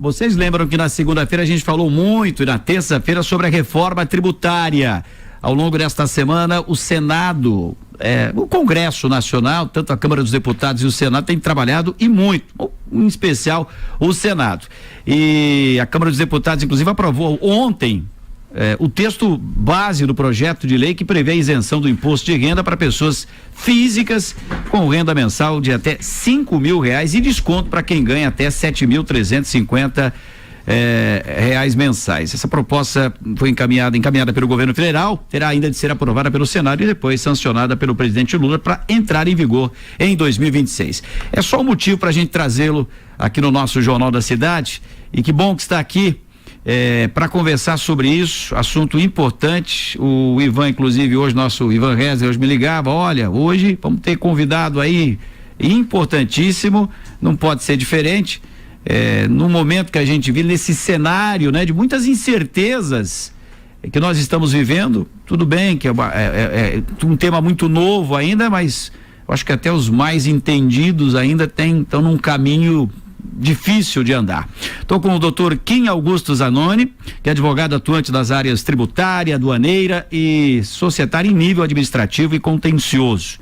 vocês lembram que na segunda-feira a gente falou muito e na terça-feira sobre a reforma tributária. Ao longo desta semana, o Senado, o Congresso Nacional, tanto a Câmara dos Deputados e o Senado, tem trabalhado e muito, em especial o Senado. E a Câmara dos Deputados, inclusive, aprovou ontem o texto base do projeto de lei que prevê a isenção do imposto de renda para pessoas físicas com renda mensal de até R$ 5.000 e desconto para quem ganha até R$ 7.350 reais mensais. Essa proposta foi encaminhada pelo governo federal, terá ainda de ser aprovada pelo Senado e depois sancionada pelo presidente Lula para entrar em vigor em 2026. É só um motivo para a gente trazê-lo aqui no nosso Jornal da Cidade, e que bom que está aqui para conversar sobre isso, assunto importante. O Ivan, inclusive, hoje, nosso Ivan Rezer, hoje me ligava: olha, hoje vamos ter convidado aí importantíssimo, não pode ser diferente. No momento que a gente vive, nesse cenário, né, de muitas incertezas que nós estamos vivendo, tudo bem que é um tema muito novo ainda, mas eu acho que até os mais entendidos ainda estão num caminho difícil de andar. Estou com o doutor Kim Augusto Zanoni, que é advogado atuante das áreas tributária, aduaneira e societária em nível administrativo e contencioso.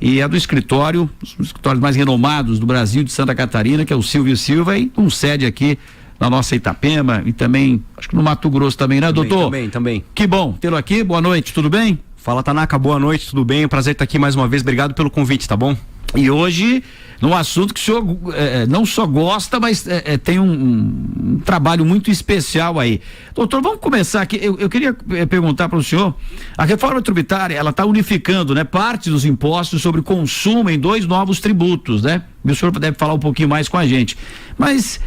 E é do escritório, um dos escritórios mais renomados do Brasil, de Santa Catarina, que é o Silvio Silva, e com sede aqui na nossa Itapema e também, acho que no Mato Grosso também, né, doutor? Também. Que bom tê-lo aqui, boa noite, tudo bem? Fala, Tanaka, boa noite, tudo bem? Prazer estar aqui mais uma vez, obrigado pelo convite, tá bom? E hoje, num assunto que o senhor não só gosta, mas tem um trabalho muito especial aí. Doutor, vamos começar aqui. Eu queria perguntar para o senhor: a reforma tributária, ela está unificando, né, parte dos impostos sobre consumo em 2 novos tributos, né? E o senhor deve falar um pouquinho mais com a gente. Mas,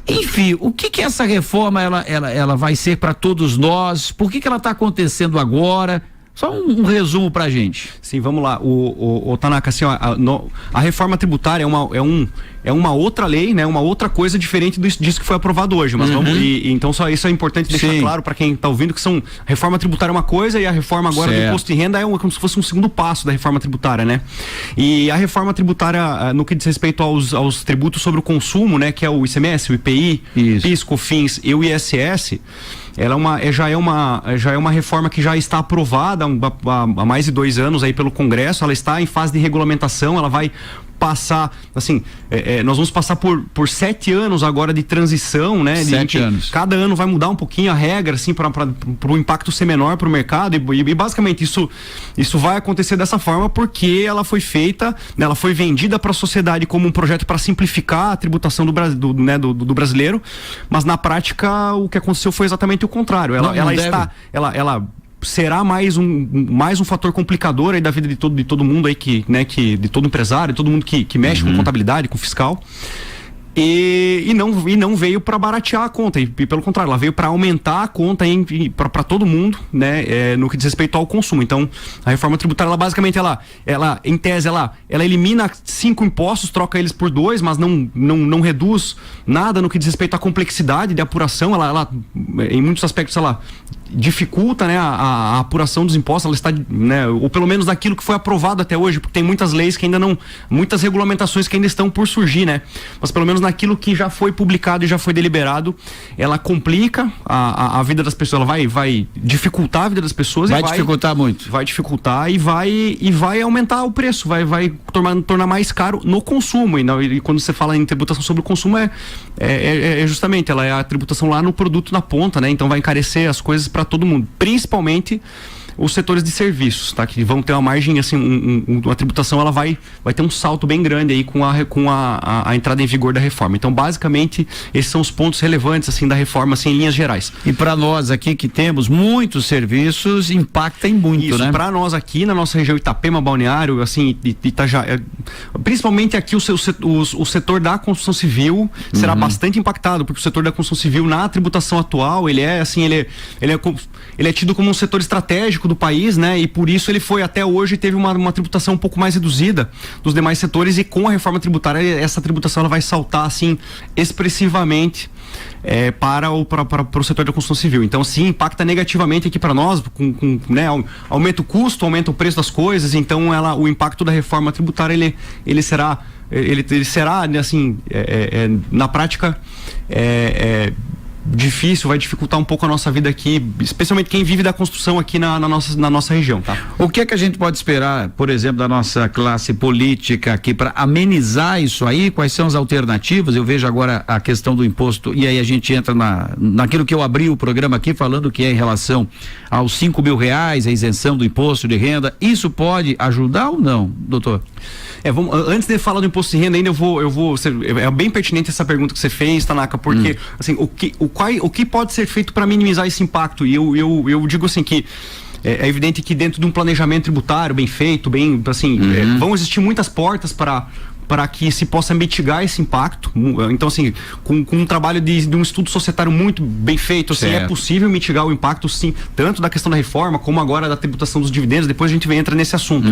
enfim, o que essa reforma ela vai ser para todos nós? Por que ela está acontecendo agora? Só um resumo pra gente. Sim, vamos lá. O Tanaka, assim, a reforma tributária é uma outra lei, né? Uma outra coisa diferente disso que foi aprovado hoje. Mas então só isso é importante deixar claro para quem está ouvindo, que a reforma tributária é uma coisa e a reforma agora do imposto de renda é como se fosse um segundo passo da reforma tributária, né? E a reforma tributária, no que diz respeito aos tributos sobre o consumo, né? Que é o ICMS, o IPI, PIS, COFINS e o ISS, ela já é uma reforma que já está aprovada há mais de 2 anos aí pelo Congresso. Ela está em fase de regulamentação, ela vai passar, assim, nós vamos passar por 7 anos agora de transição, né? 7 anos. Cada ano vai mudar um pouquinho a regra, assim, para o impacto ser menor para o mercado e basicamente isso vai acontecer dessa forma porque ela foi feita, né, ela foi vendida para a sociedade como um projeto para simplificar a tributação do brasileiro, mas na prática o que aconteceu foi exatamente o contrário. Ela será mais um fator complicador aí da vida de todo mundo aí de todo empresário, de todo mundo que mexe com contabilidade, com fiscal. E não veio para baratear a conta, e pelo contrário, ela veio para aumentar a conta para todo mundo, né, no que diz respeito ao consumo. Então, a reforma tributária, ela basicamente, em tese, ela elimina 5 impostos, troca eles por 2, mas não reduz nada no que diz respeito à complexidade de apuração. Ela em muitos aspectos, ela dificulta, né, a apuração dos impostos. Ela está, né, ou pelo menos daquilo que foi aprovado até hoje, porque tem muitas leis que ainda muitas regulamentações que ainda estão por surgir, né, mas pelo menos naquilo que já foi publicado e já foi deliberado, ela complica a vida das pessoas, ela vai dificultar a vida das pessoas. Vai dificultar muito. Vai dificultar e vai aumentar o preço, vai tornar mais caro no consumo. E quando você fala em tributação sobre o consumo, justamente, ela é a tributação lá no produto na ponta, né? Então vai encarecer as coisas para todo mundo, principalmente os setores de serviços, tá? Que vão ter uma margem, assim, uma tributação, ela vai ter um salto bem grande aí com a entrada em vigor da reforma. Então, basicamente, esses são os pontos relevantes, assim, da reforma, assim, em linhas gerais. E para nós aqui que temos muitos serviços, impacta em muito, isso, né? Para nós aqui na nossa região Itapema, Balneário, assim, Itajaí, principalmente aqui o setor da construção civil será bastante impactado, porque o setor da construção civil na tributação atual, ele é tido como um setor estratégico do país, né? E por isso ele foi até hoje, teve uma tributação um pouco mais reduzida dos demais setores, e com a reforma tributária essa tributação ela vai saltar, assim, expressivamente para o setor da construção civil. Então, sim, impacta negativamente aqui para nós, né, aumenta o custo, aumenta o preço das coisas. Então, o impacto da reforma tributária ele será, assim, na prática, difícil, vai dificultar um pouco a nossa vida aqui, especialmente quem vive da construção aqui na nossa região, tá? O que é que a gente pode esperar, por exemplo, da nossa classe política aqui para amenizar isso aí? Quais são as alternativas? Eu vejo agora a questão do imposto, e aí a gente entra naquilo que eu abri o programa aqui falando, que é em relação aos R$5.000, a isenção do imposto de renda. Isso pode ajudar ou não, doutor? Antes de falar do imposto de renda, ainda é bem pertinente essa pergunta que você fez, Tanaka, porque assim, o que pode ser feito para minimizar esse impacto? E eu digo assim que é evidente que dentro de um planejamento tributário bem feito, bem assim, vão existir muitas portas para que se possa mitigar esse impacto. Então, assim, com um trabalho de um estudo societário muito bem feito, assim, é possível mitigar o impacto, sim, tanto da questão da reforma, como agora da tributação dos dividendos. Depois a gente entra nesse assunto.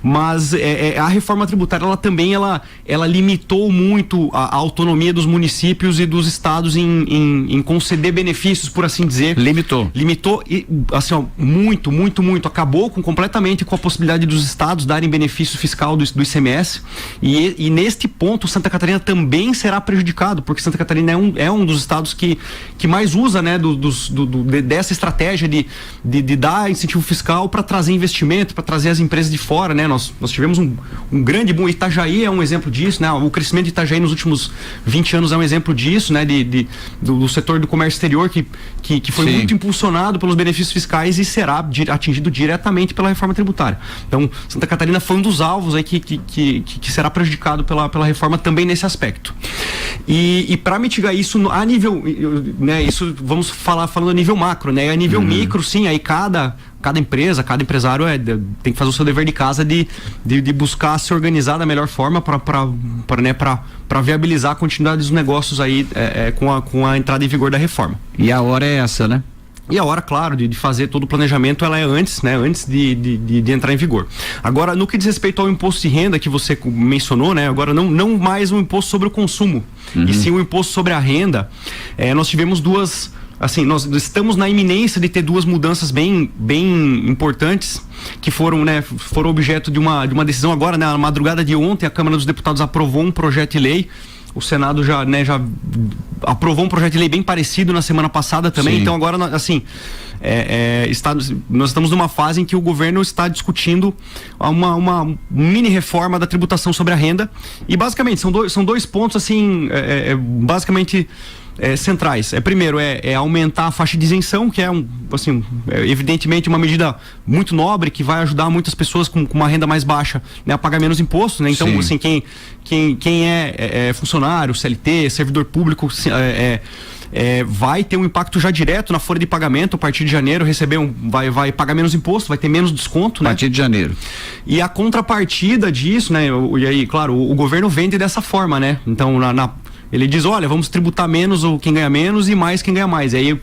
Mas a reforma tributária, ela também, ela limitou muito a autonomia dos municípios e dos estados em conceder benefícios, por assim dizer. Limitou e, assim, ó, muito. Acabou completamente com a possibilidade dos estados darem benefício fiscal do ICMS. E neste ponto, Santa Catarina também será prejudicado, porque Santa Catarina é um dos estados que mais usa, né, dessa estratégia de dar incentivo fiscal para trazer investimento, para trazer as empresas de fora, né? Nós tivemos um grande boom. Itajaí é um exemplo disso, né? O crescimento de Itajaí nos últimos 20 anos é um exemplo disso, né? Do setor do comércio exterior que foi muito impulsionado pelos benefícios fiscais e será atingido diretamente pela reforma tributária. Então, Santa Catarina foi um dos alvos aí que será prejudicado pela reforma também nesse aspecto. E para mitigar isso a nível, né, isso vamos falando a nível macro, né? A nível micro, sim, aí cada empresa, cada empresário tem que fazer o seu dever de casa de buscar se organizar da melhor forma para viabilizar a continuidade dos negócios aí com a entrada em vigor da reforma. E a hora é essa, né? E a hora, claro, de fazer todo o planejamento, ela é antes, né? Antes de entrar em vigor. Agora, no que diz respeito ao imposto de renda que você mencionou, né? Agora, não mais um imposto sobre o consumo, e sim um imposto sobre a renda. Nós tivemos duas... Assim, nós estamos na iminência de ter duas mudanças bem importantes que foram objeto de uma decisão agora, né? Na madrugada de ontem, a Câmara dos Deputados aprovou um projeto de lei. O Senado já aprovou um projeto de lei bem parecido na semana passada também. Sim. Então agora, assim, nós estamos numa fase em que o governo está discutindo uma mini reforma da tributação sobre a renda. E basicamente, são dois pontos, assim, basicamente... centrais. Primeiro é aumentar a faixa de isenção, que é evidentemente uma medida muito nobre que vai ajudar muitas pessoas com uma renda mais baixa, né, a pagar menos impostos, né? Então, assim, quem é funcionário, CLT, servidor público, vai ter um impacto já direto na folha de pagamento. A partir de janeiro vai pagar menos imposto, vai ter menos desconto, né? A partir de janeiro. E a contrapartida disso, né? E aí, claro, o governo vende dessa forma, né? Então, ele diz, olha, vamos tributar menos quem ganha menos e mais quem ganha mais. E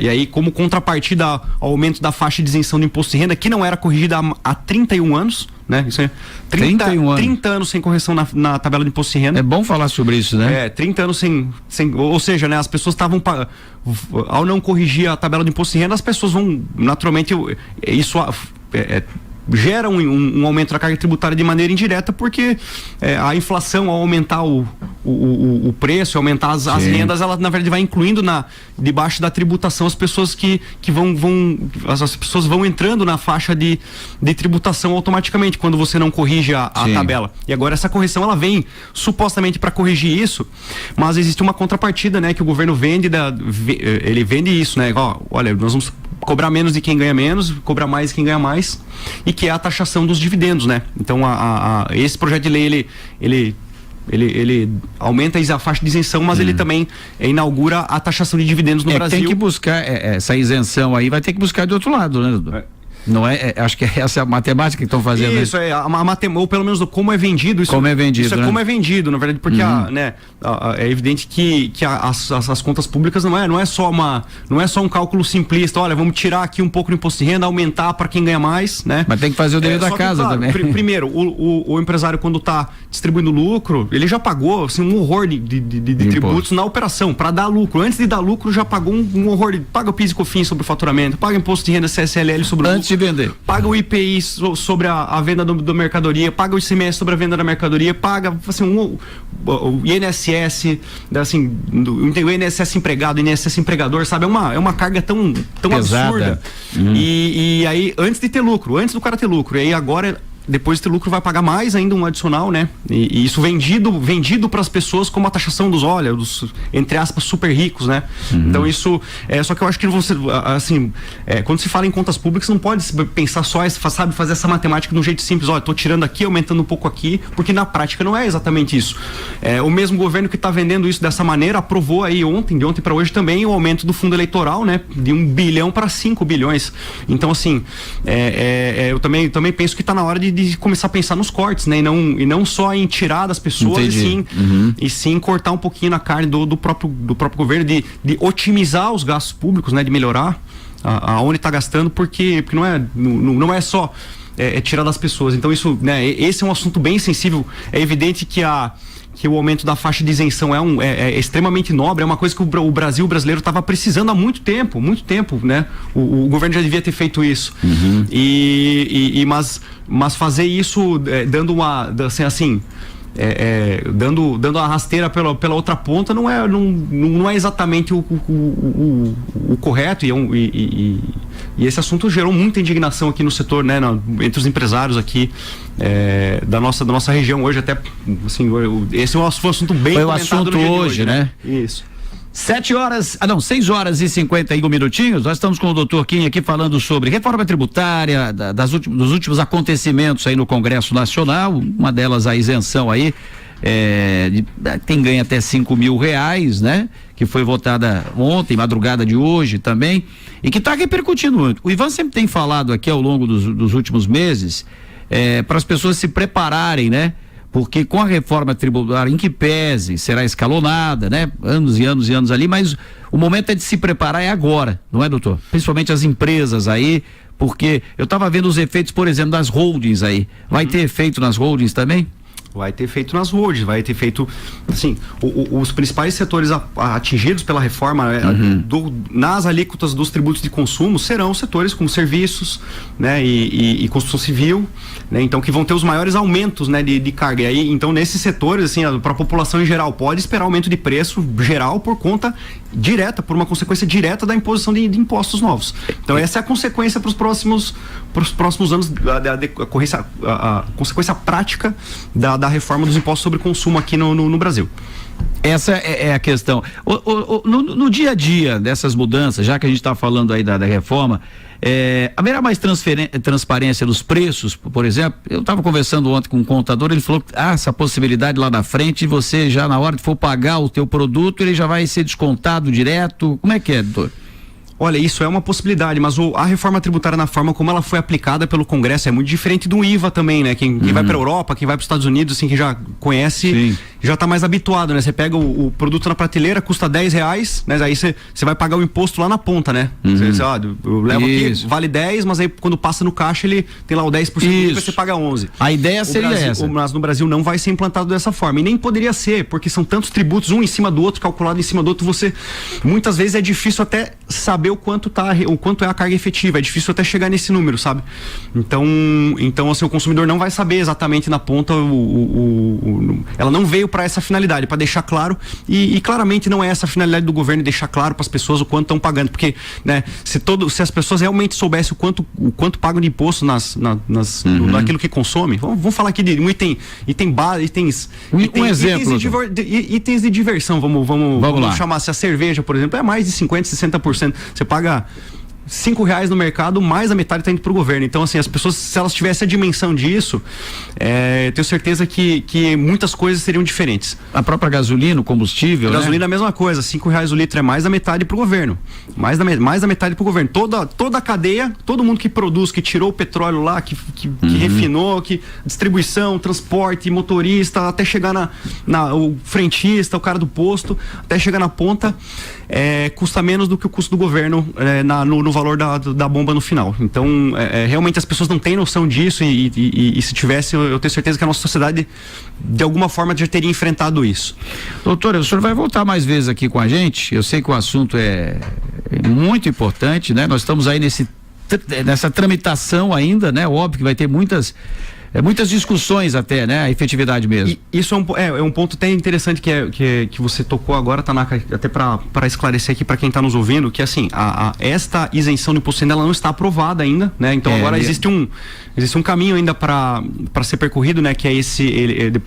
aí, como contrapartida ao aumento da faixa de isenção do imposto de renda, que não era corrigida há 31 anos, né? Isso é 30 anos sem correção na tabela de imposto de renda. É bom falar sobre isso, né? 30 anos sem ou seja, né, as pessoas estavam, ao não corrigir a tabela de imposto de renda, as pessoas vão, naturalmente, isso gera um aumento da carga tributária de maneira indireta, porque a inflação, ao aumentar o preço, aumentar as rendas, ela na verdade vai incluindo debaixo da tributação as pessoas que as pessoas vão entrando na faixa de tributação automaticamente quando você não corrige a tabela. E agora essa correção, ela vem supostamente para corrigir isso, mas existe uma contrapartida, né, que o governo vende, ele vende isso, né? Olha, nós vamos cobrar menos de quem ganha menos, cobrar mais de quem ganha mais, e que é a taxação dos dividendos, né? Então, esse projeto de lei, ele aumenta a faixa de isenção, mas ele também inaugura a taxação de dividendos no Brasil. Tem que buscar essa isenção aí, vai ter que buscar do outro lado, né, Dudu? Não acho que essa é a matemática que estão fazendo. Isso, ou pelo menos como é vendido. Isso é como é vendido, na verdade, porque é evidente que as contas públicas não é só um cálculo simplista, olha, vamos tirar aqui um pouco do imposto de renda, aumentar para quem ganha mais, né? Mas tem que fazer o dever da casa, claro, também. Primeiro, o empresário, quando está distribuindo lucro, ele já pagou, assim, um horror de tributos na operação, para dar lucro. Antes de dar lucro, já pagou um horror paga o PIS e COFINS sobre o faturamento, paga imposto de renda CSLL sobre o lucro. Antes de vender. Paga o IPI sobre a venda do mercadoria, paga o ICMS sobre a venda da mercadoria, paga assim, o INSS, assim, o INSS empregado, o INSS empregador, sabe? É uma carga tão absurda. E aí, antes de ter lucro, antes do cara ter lucro, e aí agora, depois de ter lucro, vai pagar mais ainda um adicional, né? E isso vendido para as pessoas como a taxação dos entre aspas, super ricos, né? Então isso, só que eu acho que você, assim, quando se fala em contas públicas, não pode pensar só, sabe, fazer essa matemática de um jeito simples, tô tirando aqui, aumentando um pouco aqui, porque na prática não é exatamente isso. O mesmo governo que está vendendo isso dessa maneira, aprovou aí de ontem para hoje também, o aumento do fundo eleitoral, né? De 1 bilhão para 5 bilhões. Então, assim, eu também penso que está na hora de começar a pensar nos cortes, né? E não só em tirar das pessoas, e sim cortar um pouquinho na carne do próprio governo, de otimizar os gastos públicos, né? De melhorar aonde está gastando, porque não é só tirar das pessoas. Então isso, né? Esse é um assunto bem sensível. É evidente que o aumento da faixa de isenção é extremamente nobre, é uma coisa que o brasileiro estava precisando há muito tempo, né? O governo já devia ter feito isso. Mas fazer isso dando a rasteira pela outra ponta não é exatamente o correto, e esse assunto gerou muita indignação aqui no setor, né, entre os empresários aqui da nossa região hoje, até assim, esse é um assunto bem foi o assunto hoje, né? Isso. 6 horas e 51 minutinhos. Nós estamos com o doutor Kim aqui falando sobre reforma tributária, dos últimos acontecimentos aí no Congresso Nacional, uma delas a isenção aí, quem ganha até R$5.000, né? Que foi votada ontem, madrugada de hoje também, e que está repercutindo muito. O Ivan sempre tem falado aqui ao longo dos últimos meses, para as pessoas se prepararem, né? Porque com a reforma tributária, em que pese, será escalonada, né? Anos e anos e anos ali, mas o momento de se preparar é agora, não é, doutor? Principalmente as empresas aí, porque eu estava vendo os efeitos, por exemplo, das holdings aí. Vai ter efeito nas holdings também? Vai ter feito nas holdings, vai ter feito, assim, os principais setores atingidos pela reforma, nas alíquotas dos tributos de consumo, serão setores como serviços, né, e construção civil, né, então que vão ter os maiores aumentos, né, de carga. E aí, então, nesses setores, assim, para a população em geral, pode esperar aumento de preço geral por uma consequência direta da imposição de impostos novos. Então, essa é a consequência para os próximos anos, a consequência prática da reforma dos impostos sobre consumo aqui no Brasil. Essa é a questão. No dia a dia dessas mudanças, já que a gente está falando aí da reforma, haverá mais transparência dos preços, por exemplo? Eu estava conversando ontem com um contador, ele falou que essa possibilidade lá na frente, você já na hora que for pagar o teu produto, ele já vai ser descontado direto. Como é que é, doutor? Olha, isso é uma possibilidade, mas a reforma tributária, na forma como ela foi aplicada pelo Congresso, é muito diferente do IVA também, né? Quem vai para a Europa, quem vai para os Estados Unidos, assim, que já conhece, já está mais habituado, né? Você pega o produto na prateleira, custa R$10, né? Aí você vai pagar o imposto lá na ponta, né? Eu levo aqui, vale 10, mas aí quando passa no caixa, ele tem lá o 10%, e você paga 11. A ideia seria essa. Mas no Brasil não vai ser implantado dessa forma, e nem poderia ser, porque são tantos tributos, um em cima do outro, calculado em cima do outro, muitas vezes é difícil até saber o quanto é a carga efetiva, é difícil até chegar nesse número, sabe? Então assim, o consumidor não vai saber exatamente na ponta, ela não veio para essa finalidade, para deixar claro, e claramente não é essa a finalidade do governo, deixar claro para as pessoas o quanto estão pagando, porque, né, se as pessoas realmente soubessem o quanto pagam de imposto naquilo que consome, vamos falar aqui de um item base, um exemplo, itens de diversão, vamos lá. Chamar, se a cerveja, por exemplo, é mais de 50%, 60%, você paga R$5 no mercado, mais a metade está indo para o governo. Então, assim, as pessoas, se elas tivessem a dimensão disso, tenho certeza que muitas coisas seriam diferentes. A própria gasolina, o combustível, gasolina é a mesma coisa, R$5 o litro é mais da metade para o governo. Mais da metade para o governo. Toda a cadeia, todo mundo que produz, que tirou o petróleo lá, que refinou, que distribuição, transporte, motorista, até chegar o frentista, o cara do posto, até chegar na ponta, custa menos do que o custo do governo no valor da bomba no final. Então, realmente as pessoas não têm noção disso, e se tivesse, eu tenho certeza que a nossa sociedade, de alguma forma, já teria enfrentado isso. Doutora, o senhor vai voltar mais vezes aqui com a gente? Eu sei que o assunto é muito importante, né? Nós estamos aí nesse nessa tramitação ainda, né? Óbvio que vai ter muitas discussões até, né? A efetividade mesmo. Isso é um ponto até interessante que você tocou agora, Tanaka, até para esclarecer aqui para quem está nos ouvindo, que assim, esta isenção do imposto de renda ela não está aprovada ainda, né? Então agora existe um caminho ainda para ser percorrido, né? Que é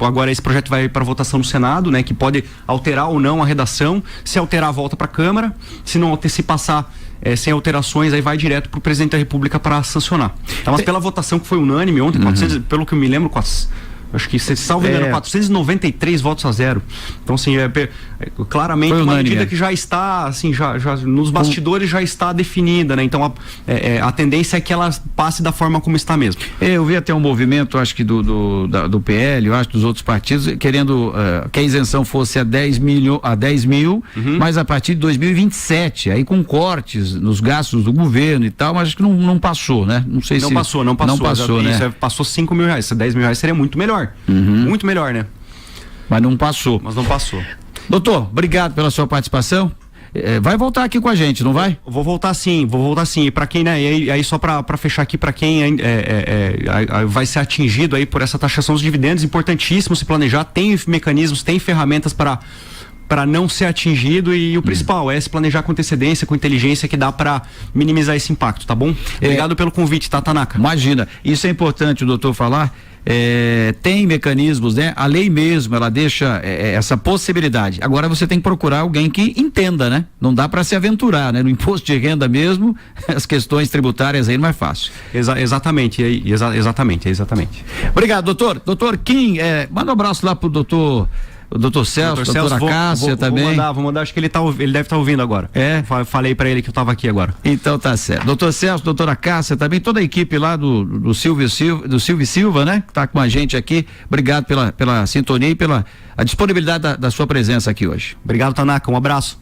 agora esse projeto vai para votação no Senado, né? Que pode alterar ou não a redação. Se alterar, volta para a Câmara. Se passar sem alterações, aí vai direto para o presidente da República para sancionar. Tá, mas pela votação que foi unânime ontem, 400, pelo que eu me lembro, acho que você salvo engano, 493 votos a 0. Então, assim, claramente uma medida que já está, assim, já nos bastidores já está definida, né? Então, a tendência é que ela passe da forma como está mesmo. Eu vi até um movimento, acho que do PL, eu acho, dos outros partidos, querendo que a isenção fosse a 10 mil, mas a partir de 2027, aí com cortes nos gastos do governo e tal, mas acho que não passou, né? Não sei se... Não passou, né? Isso, passou 5 mil reais, 10 mil reais seria muito melhor. Muito melhor, né? Mas não passou. Doutor, obrigado pela sua participação. Vai voltar aqui com a gente, não vai? Vou voltar sim. E para quem, né? E aí só para fechar aqui, para quem vai ser atingido aí por essa taxação dos dividendos, importantíssimo se planejar, tem mecanismos, tem ferramentas para não ser atingido, e o principal é se planejar com antecedência, com inteligência, que dá para minimizar esse impacto, tá bom? Obrigado pelo convite, tá, Tanaka? Imagina, isso é importante o doutor falar. Tem mecanismos, né? A lei mesmo, ela deixa essa possibilidade. Agora você tem que procurar alguém que entenda, né? Não dá para se aventurar, né? No imposto de renda mesmo, as questões tributárias aí não é fácil. Exatamente. Obrigado, doutor. Doutor Kim, manda um abraço lá pro doutor Celso, doutora Cássia também. Vou mandar, acho que ele deve estar ouvindo agora. Falei para ele que eu estava aqui agora. Então tá certo. Doutor Celso, doutora Cássia também, toda a equipe lá do Silvio Silva, né? Que tá com a gente aqui. Obrigado pela sintonia e pela disponibilidade da sua presença aqui hoje. Obrigado, Tanaka. Um abraço.